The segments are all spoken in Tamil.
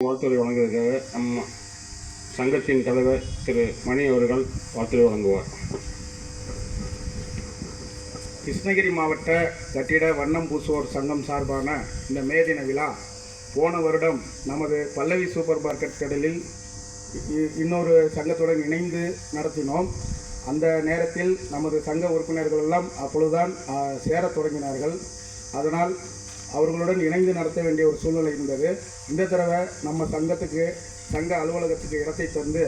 வாழ்த்துறை வழங்குவதற்காக நம்ம சங்கத்தின் தலைவர் திரு மணி அவர்கள் வாழ்த்துறை வழங்குவார். கிருஷ்ணகிரி மாவட்ட கட்டிட வண்ணம் பூசுவோர் சங்கம் சார்பான இந்த மே தின விழா போன வருடம் நமது பல்லவி சூப்பர் மார்க்கெட் கடலில் இன்னொரு சங்கத்துடன் இணைந்து நடத்தினோம். அந்த நேரத்தில் நமது சங்க உறுப்பினர்கள் எல்லாம் அப்பொழுதுதான் சேரத் தொடங்கினார்கள். அதனால் அவர்களுடன் இணைந்து நடத்த வேண்டிய ஒரு சூழ்நிலை இருந்தது. இந்த தடவை நம்ம சங்கத்துக்கு சங்க அலுவலகத்துக்கு இடத்தை தந்து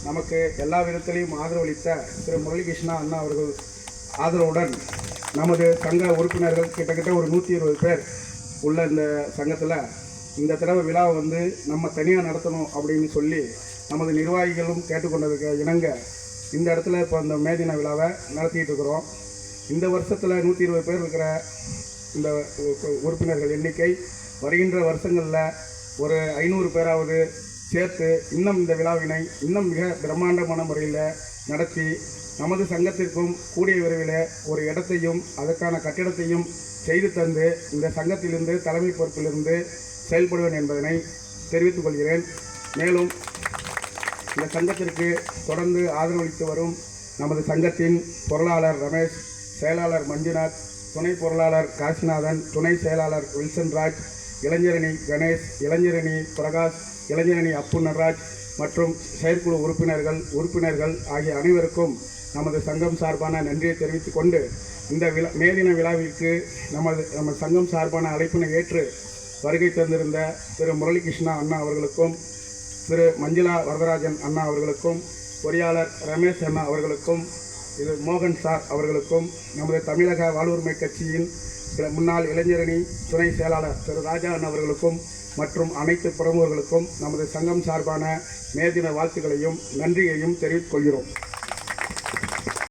நமக்கு எல்லா விதத்திலையும் ஆதரவளித்த திரு முரளிகிருஷ்ணா அண்ணா அவர்கள் ஆதரவுடன் நமது சங்க உறுப்பினர்கள் கிட்டத்தட்ட ஒரு 120 பேர் உள்ள இந்த சங்கத்தில் இந்த தடவை விழாவை நம்ம தனியாக நடத்தணும் அப்படின்னு சொல்லி நமது நிர்வாகிகளும் கேட்டுக்கொண்டதுக்கு இணங்க இந்த இடத்துல இப்போ இந்த மே தின விழாவை நடத்திட்டு இருக்கிறோம். இந்த வருஷத்தில் 120 பேர் இருக்கிற இந்த உறுப்பினர்கள் எண்ணிக்கை வருகின்ற வருஷங்களில் ஒரு 500 பேராவது சேர்த்து இன்னும் இந்த விழாவினை இன்னும் மிக பிரம்மாண்டமான முறையில் நடத்தி நமது சங்கத்திற்கும் கூடிய விரைவில் ஒரு இடத்தையும் அதற்கான கட்டிடத்தையும் செய்து தந்து இந்த சங்கத்திலிருந்து தலைமை பொறுப்பிலிருந்து செயல்படுவேன் என்பதனை தெரிவித்துக் கொள்கிறேன். மேலும் இந்த சங்கத்திற்கு தொடர்ந்து ஆதரவளித்து வரும் நமது சங்கத்தின் பொருளாளர் ரமேஷ், செயலாளர் மஞ்சுநாத், துணை பொருளாளர் காசிநாதன், துணை செயலாளர் வில்சன்ராஜ், இளைஞரணி கணேஷ், இளைஞரணி பிரகாஷ், இளைஞரணி அப்பு நடராஜ் மற்றும் செயற்குழு உறுப்பினர்கள் ஆகிய அனைவருக்கும் நமது சங்கம் சார்பான நன்றியை தெரிவித்துக் கொண்டு இந்த மே தின விழாவிற்கு நமது சங்கம் சார்பான அழைப்பினை ஏற்று வருகை தந்திருந்த திரு முரளிகிருஷ்ணா அண்ணா அவர்களுக்கும், திரு மஞ்சுளா வரதராஜன் அண்ணா அவர்களுக்கும், பொறியாளர் ரமேஷ் அண்ணா அவர்களுக்கும், இது மோகன் சார் அவர்களுக்கும், நமது தமிழக வாழ்வுரிமை கட்சியின் முன்னாள் இளைஞரணி துணை செயலாளர் திரு ராஜா அண்ணா அவர்களுக்கும் மற்றும் அனைத்து பிரமுகர்களுக்கும் நமது சங்கம் சார்பான மே தின வாழ்த்துக்களையும் நன்றியையும் தெரிவித்துக் கொள்கிறோம்.